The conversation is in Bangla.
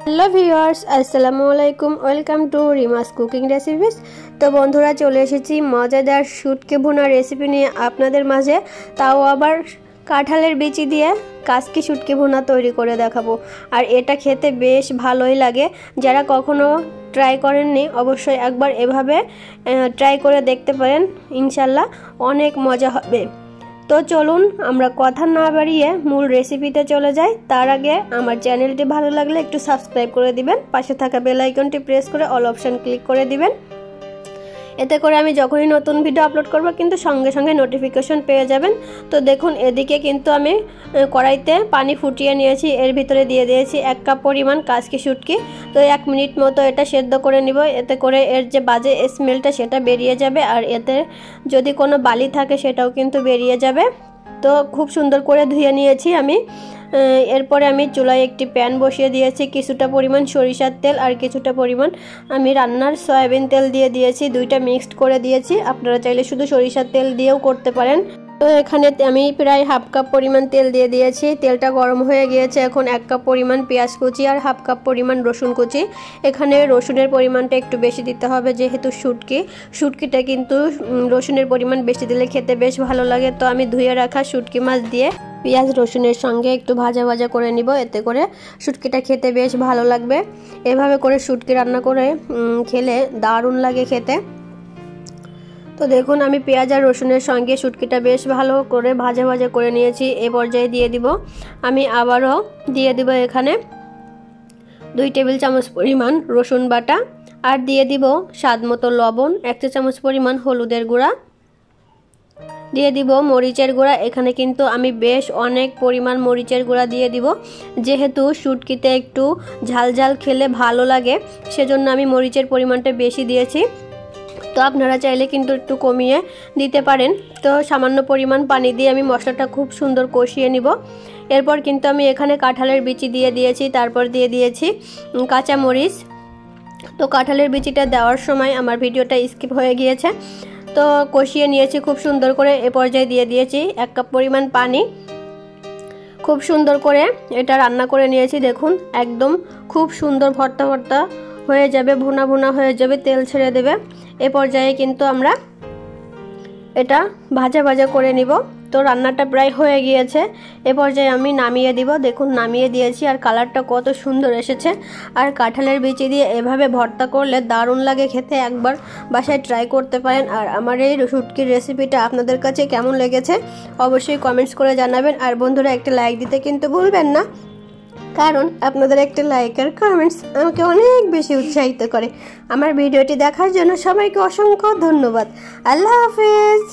হ্যালো ভিউয়ার্স, আসসালামু আলাইকুম। Welcome to রিমাস cooking recipes. তো বন্ধুরা, চলে এসেছি মজাদার শুটকি ভুনা রেসিপি নিয়ে আপনাদের মাঝে। তাও আবার কাঁঠালের বিচি দিয়ে কাসকি শুটকি ভুনা তৈরি করে দেখাবো। আর এটা খেতে বেশ ভালোই লাগে। যারা কখনো ট্রাই করেননি অবশ্যই একবার এভাবে ট্রাই করে দেখতে পারেন, ইনশাল্লাহ অনেক মজা হবে। তো চলুন আমরা কথা না বাড়িয়ে মূল রেসিপিতে চলে যাই। তার আগে আমার চ্যানেলটি ভালো লাগলে একটু সাবস্ক্রাইব করে দিবেন, পাশে থাকা বেল আইকনটি প্রেস করে অল অপশন ক্লিক করে দিবেন। এতে করে আমি যখনই নতুন ভিডিও আপলোড করব কিন্তু সঙ্গে সঙ্গে নোটিফিকেশন পেয়ে যাবেন। তো দেখুন, এদিকে কিন্তু আমি কড়াইতে পানি ফুটিয়ে নিয়েছি। এর ভিতরে দিয়ে দিয়েছি 1 কাপ পরিমাণ কাসকি শুটকি। তো 1 মিনিট মতো এটা সেদ্ধ করে নিব। এতে করে এর যে বাজে স্মেলটা সেটা বেরিয়ে যাবে, আর এতে যদি কোনো বালি থাকে সেটাও কিন্তু বেরিয়ে যাবে। তো খুব সুন্দর করে ধুয়ে নিয়েছি আমি। এরপরে আমি চুলায় একটি প্যান বসিয়ে দিয়েছি। কিছুটা পরিমাণ সরিষার তেল আর কিছুটা পরিমাণ আমি রান্নার সয়াবিন তেল দিয়ে দিয়েছি। দুইটা মিক্সড করে দিয়েছি। আপনারা চাইলে শুধু সরিষার তেল দিয়েও করতে পারেন। তো এখানে আমি প্রায় 1/2 কাপ পরিমাণ তেল দিয়ে দিয়েছি। তেলটা গরম হয়ে গিয়েছে। এখন 1 কাপ পরিমাণ পেঁয়াজ কুচি আর 1/2 কাপ পরিমাণ রসুন কুচি। এখানে রসুনের পরিমাণটা একটু বেশি দিতে হবে, যেহেতু শুটকিটা কিন্তু রসুনের পরিমাণ বেশি দিলে খেতে বেশ ভালো লাগে। তো আমি ধুয়ে রাখা শুটকি মাছ দিয়ে পেঁয়াজ রসুনের সঙ্গে একটু ভাজা ভাজা করে নিব। এতে করে শুটকিটা খেতে বেশ ভালো লাগবে। এভাবে করে শুটকি রান্না করে খেলে দারুণ লাগে খেতে। তো দেখুন, আমি পেঁয়াজ আর রসুনের সঙ্গে শুটকিটা বেশ ভালো করে ভাজা ভাজা করে নিয়েছি। এই পর্যায়ে দিয়ে দিব আমি আবারও দিয়ে দিব এখানে 2 টেবিল চামচ পরিমাণ রসুন বাটা, আর দিয়ে দিব স্বাদ মতো লবণ, 1 চা চামচ পরিমাণ হলুদের গুঁড়া, দিয়ে দিব মরিচের গুঁড়া। এখানে কিন্তু আমি বেশ অনেক পরিমাণ মরিচের গুঁড়া দিয়ে দিব, যেহেতু শুটকিতে একটু ঝাল ঝাল খেলে ভালো লাগে, সেজন্য আমি মরিচের পরিমাণটা বেশি দিয়েছি। তো আপনারা চাইলে কিন্তু একটু কমিয়ে দিতে পারেন। তো সামান্য পরিমাণ পানি দিয়ে আমি মশলাটা খুব সুন্দর কষিয়ে নিব। এরপর কিন্তু আমি এখানে কাঁঠালের বিচি দিয়ে দিয়েছি, তারপর দিয়ে দিয়েছি কাঁচা মরিচ। তো কাঁঠালের বিচিটা দেওয়ার সময় আমার ভিডিওটা স্কিপ হয়ে গিয়েছে। তো কষিয়ে নিয়েছি খুব সুন্দর করে। এ পর্যায়ে দিয়ে দিয়েছি 1 কাপ পরিমাণ পানি। খুব সুন্দর করে এটা রান্না করে নিয়েছি। দেখুন, একদম খুব সুন্দর ভর্তা ভর্তা হয়ে যাবে, ভুনা ভুনা হয়ে যাবে, তেল ছেড়ে দেবে। এ পর্যায়ে কিন্তু আমরা এটা ভাজা ভাজা করে নিব। তো রান্নাটা প্রায় হয়ে গিয়েছে। এ পর্যায়ে আমি নামিয়ে দিব। দেখুন, নামিয়ে দিয়েছি, আর কালারটা কত সুন্দর এসেছে। আর কাঁঠালের বিচি দিয়ে এভাবে ভর্তা করলে দারুণ লাগে খেতে। একবার বাসায় ট্রাই করতে পারেন। আর আমার এই শুটকির রেসিপিটা আপনাদের কাছে কেমন লেগেছে অবশ্যই কমেন্টস করে জানাবেন। আর বন্ধুরা, একটা লাইক দিতে কিন্তু ভুলবেন না, কারণ আপনাদের একটা লাইক আর কমেন্টস আমাকে অনেক বেশি উৎসাহিত করে। আমার ভিডিওটি দেখার জন্য সবাইকে অসংখ্য ধন্যবাদ। আল্লাহ হাফেজ।